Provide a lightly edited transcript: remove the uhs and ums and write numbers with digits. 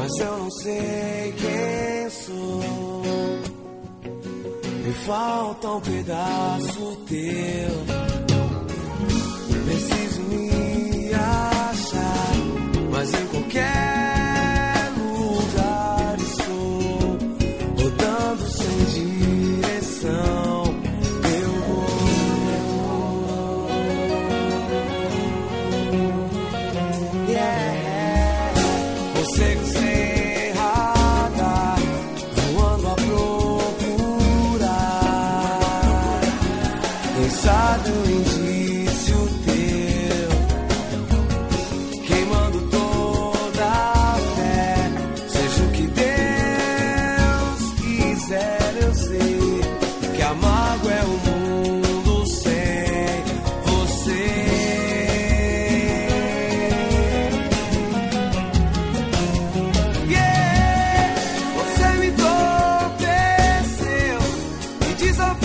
mas eu não sei quem sou. Me falta um pedaço teu. Preciso me achar, mas em qualquer lugar estou, rodando sem direção. Eu vou. Yeah. Você sem radar, voando a procurar. Quem sabe um indício teu, queimando toda a fé. Seja o que Deus quiser, eu sei que amargo é o mundo sem você. Yeah! Você me entorpeceu, me desapareceu.